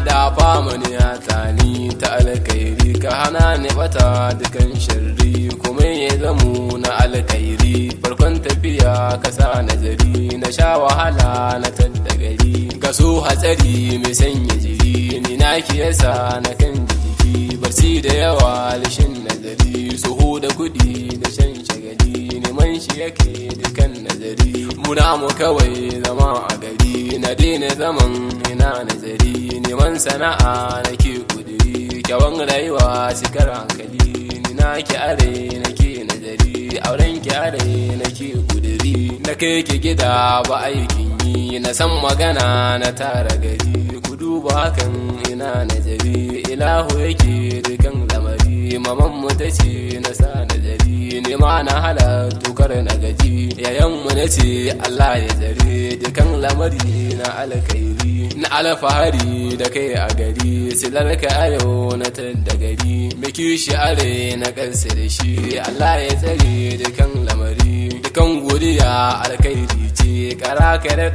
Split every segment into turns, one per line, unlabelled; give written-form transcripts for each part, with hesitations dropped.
da famani ya tani ta alkairi ka hana ni bata dukan sharri kuma ya zamu na alkairi farkon tafiya ka sa nazari na sha wahala na tadda gari ka so hatsari mai sanya jiri ni na kiyasa na kan jiki barci da yawa lishin nazari suhu da kudi da shan shagali neman shi yake dukan nazari muna mu kawai zama a gari na daina zaman ina nazari neman sana'a nake kudiri kyawun rayuwa cikar hankali ni na ki are nake nazari auren ki are nake kudiri na kai ki gida ba aikin yi na san magana na tara gari ku duba hakan ina nazari ilahu yake dukan lamari maman mu tace na sa nazari ne ma na halattu kar na gaji yayan mu nace Allah ya zare dukan lamari na alkairi na alfahari da kai a gari silar ka ayo na tadda gari miki shi are na kansa da shi Allah ya tsare dukan lamari dukan godiya alkairi ce kara ka da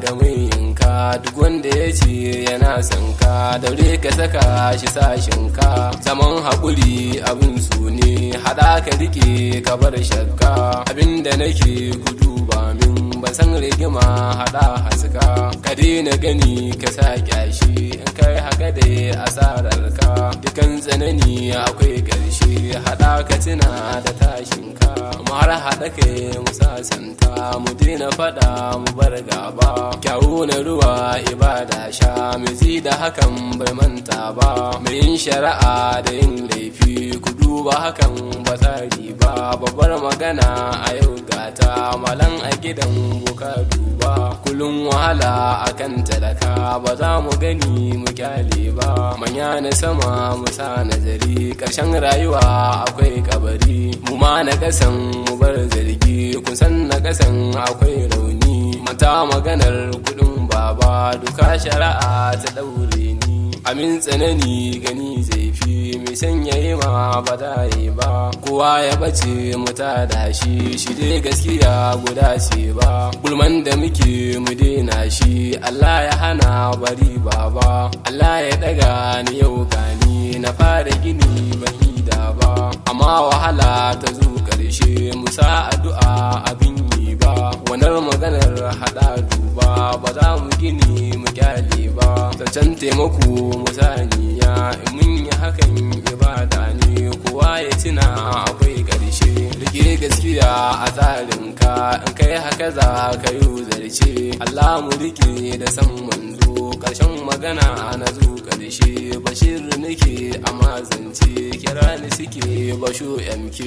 ga yinka duk wanda ya ce yana son ka daure ka saka shi sashin ka zaman haƙuri abin su ne haɗa ka rike ka bar shakka abinda nake gudu ba min ban san rigima haɗa haska ka daina gani ka sa kyashi in kai haka da asarar ka dukan tsanani akwai ƙarshe haɗa ka tuna da tashin ka mu har haɗa kai mu sasanta mu daina faɗa mu bar gaba kyawu na ruwa ibada sha mizi da hakan bai manta ba mai yin shari'a da yin laifi ku duba hakan ba tsari ba babbar magana a yau gata malan a gidan buka duba kullum wahala akan talaka ba za mu gani mu kyale ba manya na sama mu sa nazari ƙarshen rayuwa akwai kabari mu ma na kasan mu bar zargi kun san na kasan akwai rauni mata maganar kudin baba duka shari'a ta daure ni amin tsanani gani zai fi mai sanya yi ma ba da yi ba kowa ya bace mu tada shi dai gaskiya guda ce ba gulman da muke mu daina shi Allah ya hana bari baba Allah ya daga ni yau gani na fara gini ban yi da ba amma wahala ta zo karshe mu sa addu'a abin yi ba wannan maganar hada duba ba za mu gini mu kyale ba zancen taimako mu saniya in mun yi hakan ibada ne kowa ya tuna akwai ƙarshe rike gaskiya a tsarinka in kai haka za ka yi zarce Allah mu rike da san manzo ƙarshen magana na zo ƙarshe bashir nake amma zance kira ni suke basho MK